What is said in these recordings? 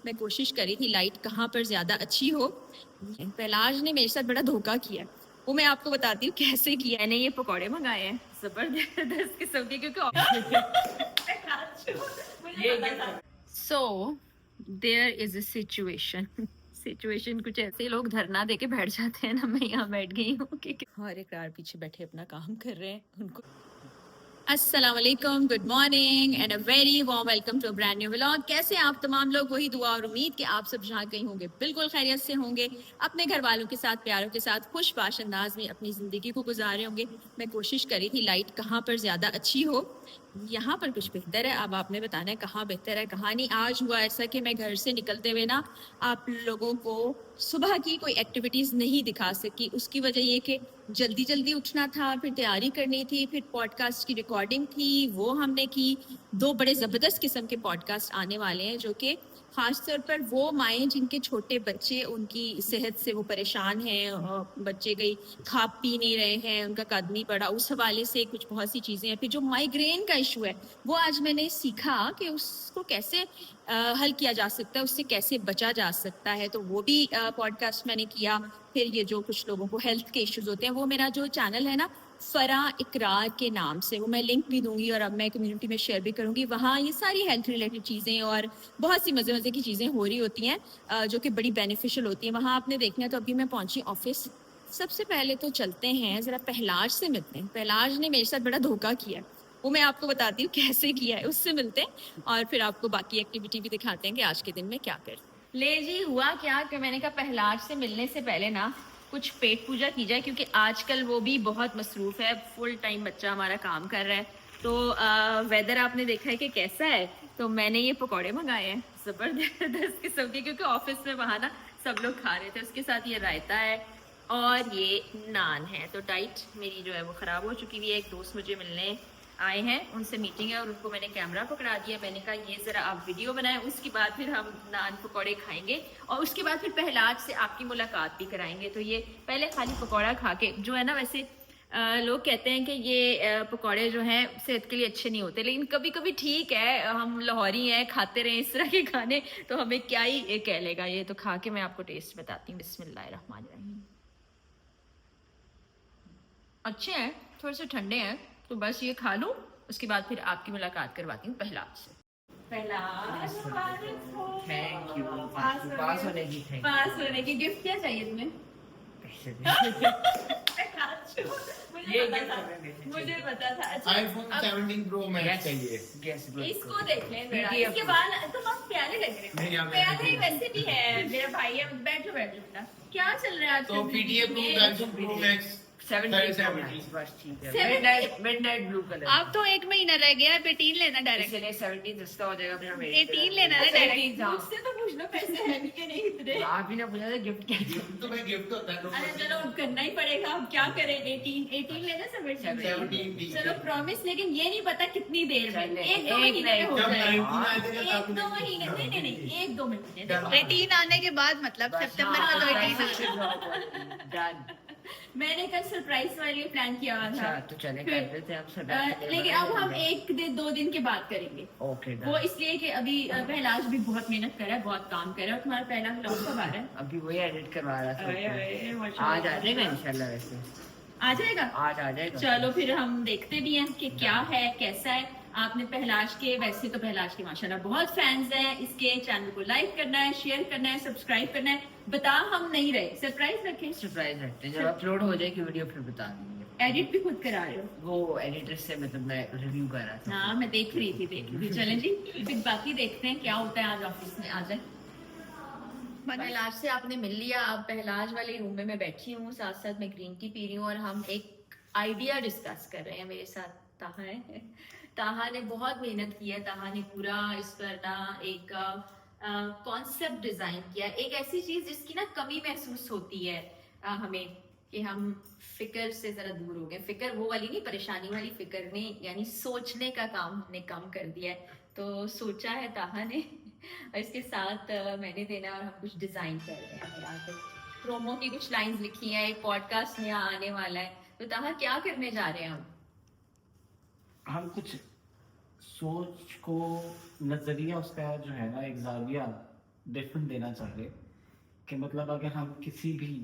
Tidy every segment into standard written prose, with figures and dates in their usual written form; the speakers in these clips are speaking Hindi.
मैं कोशिश करी थी लाइट कहाँ पर ज़्यादा अच्छी हो। पहलाज ने मेरे साथ बड़ा धोखा किया, वो मैं आपको बताती हूँ कैसे किया। मैंने ये पकौड़े मंगाए हैं जबरदस्त किस्म के, क्योंकि so there is a situation. Situation कुछ ऐसे, लोग धरना देके बैठ जाते हैं ना, मैं यहाँ बैठ गई हूँ कि और एक यार पीछे बैठे अपना काम कर रहे हैं, उनको अस्सलाम वालेकुम, good morning and a very warm welcome to brand new vlog. कैसे आप तमाम लोग? वही दुआ और उम्मीद कि आप सब जहाँ कहीं होंगे बिल्कुल खैरियत से होंगे, अपने घर वालों के साथ, प्यारों के साथ खुशबाश अंदाज में अपनी ज़िंदगी को गुजारे होंगे। मैं कोशिश करी थी लाइट कहाँ पर ज़्यादा अच्छी हो, यहाँ पर कुछ बेहतर है। अब आपने बताना है कहाँ बेहतर है कहाँ नहीं। आज हुआ ऐसा कि मैं घर से निकलते हुए ना आप लोगों को सुबह की कोई एक्टिविटीज़ नहीं दिखा सकी। उसकी वजह ये कि जल्दी जल्दी उठना था, फिर तैयारी करनी थी, फिर पॉडकास्ट की रिकॉर्डिंग थी, वो हमने की। दो बड़े ज़बरदस्त किस्म के पॉडकास्ट आने वाले हैं, जो कि ख़ास तौर पर वो माएँ जिनके छोटे बच्चे, उनकी सेहत से वो परेशान हैं, बच्चे कहीं खा पी नहीं रहे हैं, उनका कद नहीं बढ़ा, उस हवाले से कुछ बहुत सी चीज़ें हैं। फिर जो माइग्रेन का इशू है, वो आज मैंने सीखा कि उसको कैसे हल किया जा सकता है, उससे कैसे बचा जा सकता है, तो वो भी पॉडकास्ट मैंने किया। फिर ये जो कुछ लोगों को हेल्थ के इश्यूज होते हैं, वो मेरा जो चैनल है ना फरा इकरार के नाम से, वो मैं लिंक भी दूंगी और अब मैं कम्युनिटी में शेयर भी करूंगी। वहाँ ये सारी हेल्थ रिलेटेड चीज़ें और बहुत सी मज़े मज़े की चीज़ें हो रही होती हैं, जो कि बड़ी बेनिफिशियल होती हैं। वहाँ आपने देखना है। तो अभी मैं पहुंची ऑफिस। सबसे पहले तो चलते हैं ज़रा पहलाज से मिलते हैं। पहलाज ने मेरे साथ बड़ा धोखा किया है, वो मैं आपको बताती हूँ कैसे किया है। उससे मिलते हैं और फिर आपको बाकी एक्टिविटी भी दिखाते हैं कि आज के दिन में क्या कर। ले जी, हुआ क्या कि मैंने कहा पहलाज से मिलने से पहले ना कुछ पेट पूजा की जाए, क्योंकि आजकल वो भी बहुत मसरूफ़ है, फुल टाइम बच्चा हमारा काम कर रहा है। तो वेदर आपने देखा है कि कैसा है, तो मैंने ये पकौड़े मंगाए हैं ज़बरदस्त किस्म के, क्योंकि ऑफिस में वहाँ ना सब लोग खा रहे थे। उसके साथ ये रायता है और ये नान है। तो डाइट मेरी जो है वो ख़राब हो चुकी हुई है। एक दोस्त मुझे मिलने आए हैं, उनसे मीटिंग है और उनको मैंने कैमरा पकड़ा दिया। मैंने कहा ये ज़रा आप वीडियो बनाएं, उसके बाद फिर हम नान पकौड़े खाएंगे और उसके बाद फिर पहलाज से आपकी मुलाकात भी कराएंगे। तो ये पहले खाली पकौड़ा खा के जो है ना, वैसे लोग कहते हैं कि ये पकौड़े जो हैं सेहत के लिए अच्छे नहीं होते, लेकिन कभी कभी ठीक है, हम लाहौरी हैं, खाते रहे इस तरह के खाने, तो हमें क्या ही ये कह लेगा। ये तो खा के मैं आपको टेस्ट बताती हूँ। बिस्मिल्लाहिर्रहमानिर्रहीम। अच्छे हैं, थोड़े से ठंडे हैं, तो बस ये खा लूँ, उसके बाद फिर आपकी मुलाकात करवाती हूँ पहलाज से। Pahlaj thank you. पास होने की थैंक पास होने की गिफ्ट क्या चाहिए तुम्हें? मुझे पता था। अच्छा, आईफोन 17 प्रो मैक्स चाहिए। इसको देख लें जरा, इसके बाल तो बहुत प्यारे लग रहे हैं। प्यारे वैसे भी है, मेरा भाई है। बैठो बैठो बेटा, क्या चल रहा है तो PTA pro iPhone pro max 17 बस ठीक है। Midnight blue colour. अब तो एक महीना रह गया है, 18 लेना डायरेक्ट। इसलिए 17 सस्ता हो जाएगा फिर हमें 18 लेना है डायरेक्ट। मुझसे तो पूछ लो पैसे हैं भी कि नहीं इतने। आप ही ने पूछा था गिफ्ट क्या चाहिए। तो मैं गिफ्ट होता है। अरे चलो अब करना ही पड़ेगा, अब क्या करें। 18 लेना 17। चलो प्रॉमिस, लेकिन ये नहीं पता कितनी देर में। एक दो महीने में हो जाएगा। एक दो महीने, नहीं नहीं नहीं, एक दो महीने। 18 आने के बाद मतलब सितंबर में तो 18 डन। मैंने कल सरप्राइज वाले लिए प्लान किया हुआ था। तो चले कर लेते हैं अब लेकिन अब हम एक दिन दो दिन के बाद करेंगे। ओके। वो इसलिए कि अभी पहलाज भी बहुत मेहनत कर रहा है, बहुत काम कर रहा है। तुम्हारा पहला व्लॉग कब आ रहा है? अभी वही एडिट करवा रहा था। आज आ जाएगा इंशाल्लाह। वैसे आ जाएगा, आज आ जाएगा। चलो फिर हम देखते भी हैं कि क्या है कैसा है। आपने पहलाज के, वैसे तो पहलाज के माशाल्लाह बहुत फैंस हैं, इसके चैनल को लाइक करना है, शेयर करना है, सब्सक्राइब करना है। बता हम नहीं रहे, सरप्राइज रखें। सरप्राइज रखते हैं, जब अपलोड हो जाएगी वीडियो फिर बता देंगे। एडिट भी खुद करा रहे हो? वो एडिटर से मतलब मैं रिव्यू कर रहा था। हाँ मैं देख रही थी। चलें जी, फिर बाकी देखते हैं क्या होता है आज ऑफिस में। आ जाए। पहलाज से आपने मिल लिया, अब पहलाज वाले रूम में मैं बैठी हूँ, साथ साथ मैं ग्रीन टी पी रही हूँ और हम एक आइडिया डिस्कस कर रहे हैं। मेरे साथ ताहा है। ताहा ने बहुत मेहनत की है। ताहा ने पूरा इस पर ना एक कॉन्सेप्ट डिजाइन किया, एक ऐसी चीज जिसकी ना कमी महसूस होती है हमें, कि हम फिक्र से जरा दूर हो गए। फिक्र वो वाली नहीं, परेशानी वाली फिक्र नहीं, यानी सोचने का काम हमने कम कर दिया है। तो सोचा है ताहा ने और इसके साथ मैंने देना और हम कुछ डिजाइन कर रहे हैं। प्रोमो की कुछ लाइंस लिखी हैं, एक पॉडकास्ट नया आने वाला है। तो ताहा क्या करने जा रहे हैं हम कुछ सोच को, नजरिया उसका जो है ना, एक जाविया डिफरेंट देना चाह रहे कि मतलब अगर हम किसी भी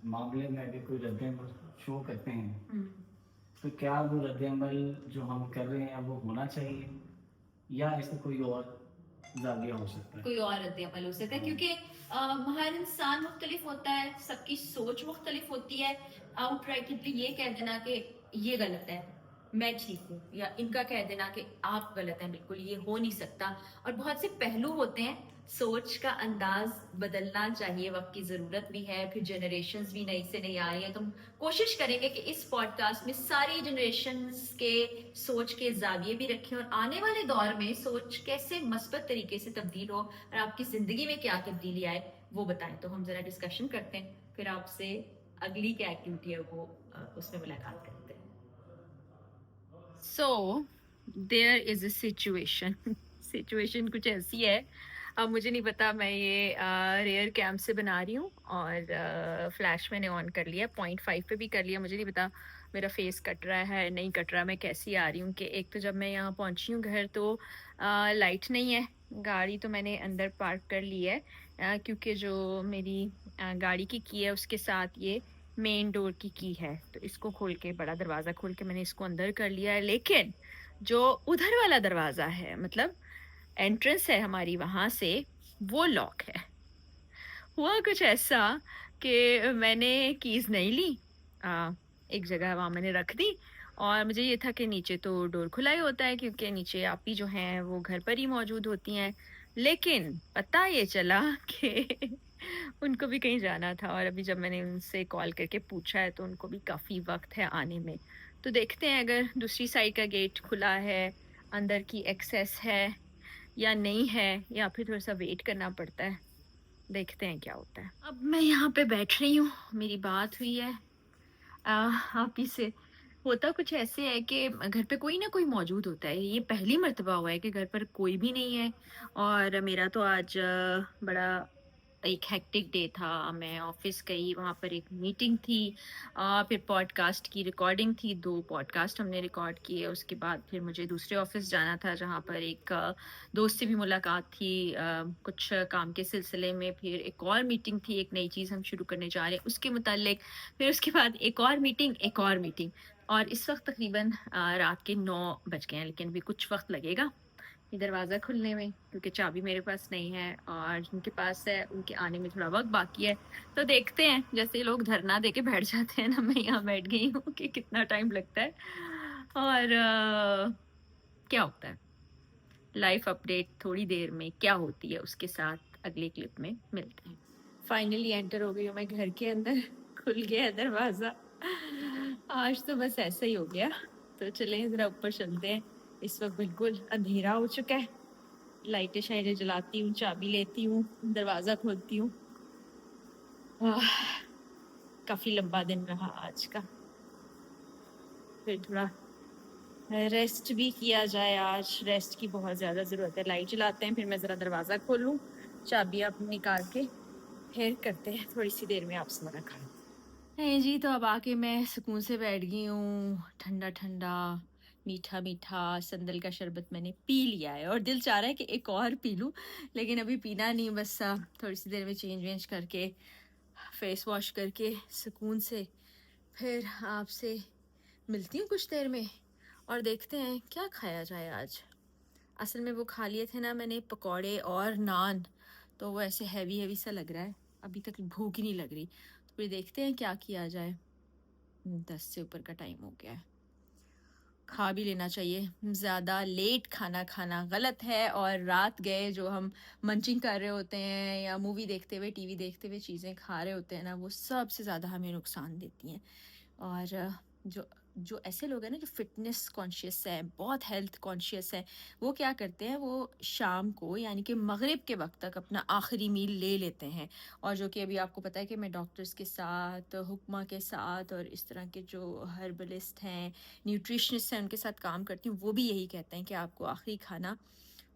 मामले में अगर कोई रद्द-ए-अमल शो करते हैं तो क्या वो रद्द-ए-अमल जो हम कर रहे हैं वो होना चाहिए या इसमें कोई और ज़ाविया हो सकता है? कोई और रद्द अमल हो सकता है, क्योंकि हर इंसान मुख्तलिफ होता है, सबकी सोच मुख्तलिफ होती है। आउटराइटली ये कह देना कि ये गलत है, मैं ठीक हूँ, या इनका कह देना कि आप गलत हैं, बिल्कुल ये हो नहीं सकता। और बहुत से पहलू होते हैं, सोच का अंदाज बदलना चाहिए, वक्त की ज़रूरत भी है, फिर जनरेशन्स भी नई से नई आ रही हैं। तो हम कोशिश करेंगे कि इस पॉडकास्ट में सारी जनरेशन्स के सोच के जाविये भी रखें और आने वाले दौर में सोच कैसे मस्बत तरीके से तब्दील हो और आपकी ज़िंदगी में क्या तब्दीली आए वो बताएं। तो हम ज़रा डिस्कशन करते हैं, फिर आपसे अगली क्या एक्टिविटी है वो उसमें मुलाकात करते हैं। So there is a situation कुछ ऐसी है, अब मुझे नहीं पता, मैं ये रेयर कैम से बना रही हूँ और फ्लैश मैंने ऑन कर लिया, 0.5 पे भी कर लिया। मुझे नहीं पता मेरा फेस कट रहा है नहीं कट रहा, मैं कैसी आ रही हूँ। कि एक तो जब मैं यहाँ पहुँची हूँ घर तो लाइट नहीं है, गाड़ी तो मैंने अंदर पार्क कर ली है क्योंकि जो मेरी गाड़ी की की है उसके साथ ये मेन डोर की की है, तो इसको खोल के, बड़ा दरवाज़ा खोल के मैंने इसको अंदर कर लिया है। लेकिन जो उधर वाला दरवाज़ा है, मतलब एंट्रेंस है हमारी, वहाँ से वो लॉक है। हुआ कुछ ऐसा कि मैंने कीज़ नहीं ली, एक जगह वहाँ मैंने रख दी, और मुझे ये था कि नीचे तो डोर खुला ही होता है क्योंकि नीचे आपी जो हैं वो घर पर ही मौजूद होती हैं। लेकिन पता ये चला कि उनको भी कहीं जाना था, और अभी जब मैंने उनसे कॉल करके पूछा है तो उनको भी काफ़ी वक्त है आने में। तो देखते हैं अगर दूसरी साइड का गेट खुला है, अंदर की एक्सेस है या नहीं है, या फिर थोड़ा सा वेट करना पड़ता है। देखते हैं क्या होता है। अब मैं यहाँ पे बैठ रही हूँ, मेरी बात हुई है आप ही से। होता कुछ ऐसे है कि घर पे कोई ना कोई मौजूद होता है, ये पहली मर्तबा हुआ है कि घर पर कोई भी नहीं है। और मेरा तो आज बड़ा एक हेक्टिक डे था। मैं ऑफिस गई, वहाँ पर एक मीटिंग थी, फिर पॉडकास्ट की रिकॉर्डिंग थी, 2 पॉडकास्ट हमने रिकॉर्ड किए। उसके बाद फिर मुझे दूसरे ऑफिस जाना था जहाँ पर एक दोस्त से भी मुलाकात थी कुछ काम के सिलसिले में। फिर एक और मीटिंग थी, एक नई चीज़ हम शुरू करने जा रहे हैं उसके मुतालिक। फिर उसके बाद एक और मीटिंग, और इस वक्त तकरीबन रात के 9 बज गए हैं, लेकिन अभी कुछ वक्त लगेगा ये दरवाज़ा खुलने में क्योंकि चाबी मेरे पास नहीं है और जिनके पास है उनके आने में थोड़ा वक्त बाकी है। तो देखते हैं, जैसे लोग धरना दे के बैठ जाते हैं ना, मैं यहाँ बैठ गई हूँ कि कितना टाइम लगता है और क्या होता है। लाइफ अपडेट थोड़ी देर में क्या होती है उसके साथ अगले क्लिप में मिलते हैं। फाइनली एंटर हो गई हूँ मैं घर के अंदर, खुल गया दरवाज़ा। आज तो बस ऐसा ही हो गया। तो चलें ज़रा ऊपर चलते हैं, इस वक्त बिल्कुल अंधेरा हो चुका है। लाइटें शाइटें जलाती हूँ, चाबी लेती हूँ, दरवाज़ा खोलती हूँ। काफ़ी लंबा दिन रहा आज का, फिर थोड़ा रेस्ट भी किया जाए, आज रेस्ट की बहुत ज़्यादा ज़रूरत है। लाइट जलाते हैं, फिर मैं ज़रा दरवाज़ा खोलूँ, चाबी अपनी निकाल के फिर करते हैं थोड़ी सी देर में आपसे मुलाकात। नहीं जी, तो अब आके मैं सुकून से बैठ गई हूँ, ठंडा ठंडा मीठा मीठा संदल का शरबत मैंने पी लिया है और दिल चाह रहा है कि एक और पी लूँ, लेकिन अभी पीना नहीं, बस थोड़ी सी देर में चेंज वेंज करके फेस वॉश करके सुकून से फिर आपसे मिलती हूँ कुछ देर में और देखते हैं क्या खाया जाए आज। असल में वो खा लिए थे ना मैंने पकौड़े और नान, तो वो ऐसे हैवी हैवी सा लग रहा है, अभी तक भूख ही नहीं लग रही। तो फिर देखते हैं क्या किया जाए। 10 से ऊपर का टाइम हो गया है, खा भी लेना चाहिए। ज़्यादा लेट खाना खाना गलत है, और रात गए जो हम मंचिंग कर रहे होते हैं या मूवी देखते हुए टीवी देखते हुए चीज़ें खा रहे होते हैं ना, वो सबसे ज़्यादा हमें नुकसान देती हैं। और जो जो ऐसे लोग हैं ना जो फिटनेस कॉन्शियस है, बहुत हेल्थ कॉन्शियस है, वो क्या करते हैं, वो शाम को यानी कि मगरिब के वक्त तक अपना आखिरी मील ले लेते हैं। और जो कि अभी आपको पता है कि मैं डॉक्टर्स के साथ, हुक्मा के साथ और इस तरह के जो हर्बलिस्ट हैं, न्यूट्रिशनिस्ट हैं, उनके साथ काम करती हूँ। वो भी यही कहते हैं कि आपको आखिरी खाना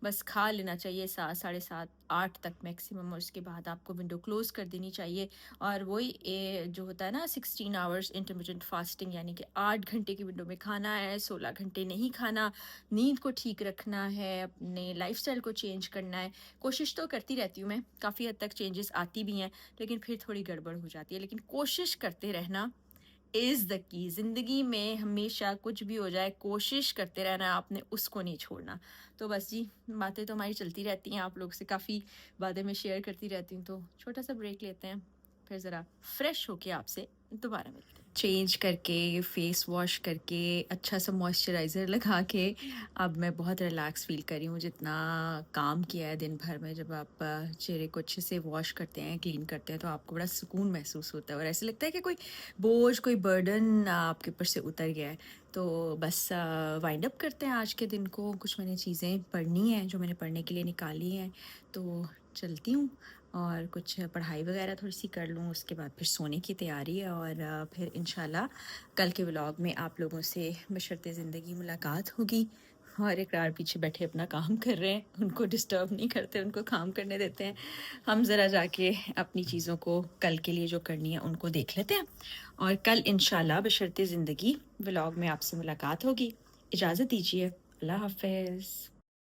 बस खा लेना चाहिए 7, साढ़े 7, 8 तक मैक्सिमम, और उसके बाद आपको विंडो क्लोज़ कर देनी चाहिए। और वही जो होता है ना 16 आवर्स इंटरमिटेंट फास्टिंग, यानी कि 8 घंटे की विंडो में खाना है, 16 घंटे नहीं खाना। नींद को ठीक रखना है, अपने लाइफ़स्टाइल को चेंज करना है। कोशिश तो करती रहती हूँ मैं, काफ़ी हद तक चेंजेस आती भी हैं, लेकिन फिर थोड़ी गड़बड़ हो जाती है। लेकिन कोशिश करते रहना इज़ द की। ज़िंदगी में हमेशा कुछ भी हो जाए, कोशिश करते रहना है, आपने उसको नहीं छोड़ना। तो बस जी, बातें तो हमारी चलती रहती हैं, आप लोग से काफ़ी बातें मैं शेयर करती रहती हूँ, तो छोटा सा ब्रेक लेते हैं, फिर ज़रा फ्रेश होके आपसे दोबारा मिलते हैं। चेंज करके, फेस वॉश करके, अच्छा सा मॉइस्चराइज़र लगा के अब मैं बहुत रिलैक्स फ़ील कर रही हूँ। जितना काम किया है दिन भर में, जब आप चेहरे को अच्छे से वॉश करते हैं, क्लीन करते हैं, तो आपको बड़ा सुकून महसूस होता है और ऐसे लगता है कि कोई बोझ, कोई बर्डन आपके ऊपर से उतर गया है। तो बस वाइंड अप करते हैं आज के दिन को। कुछ मैंने चीज़ें पढ़नी हैं जो मैंने पढ़ने के लिए निकाली हैं, तो चलती हूँ और कुछ पढ़ाई वगैरह थोड़ी सी कर लूँ। उसके बाद फिर सोने की तैयारी है, और फिर इंशाल्लाह कल के व्लॉग में आप लोगों से बशर्ते ज़िंदगी मुलाकात होगी। और इकरार पीछे बैठे अपना काम कर रहे हैं, उनको डिस्टर्ब नहीं करते, उनको काम करने देते हैं। हम ज़रा जाके अपनी चीज़ों को कल के लिए जो करनी है उनको देख लेते हैं, और कल इंशाल्लाह बशर्ते ज़िंदगी व्लॉग में आपसे मुलाकात होगी। इजाज़त दीजिए, अल्लाह हाफ़िज़।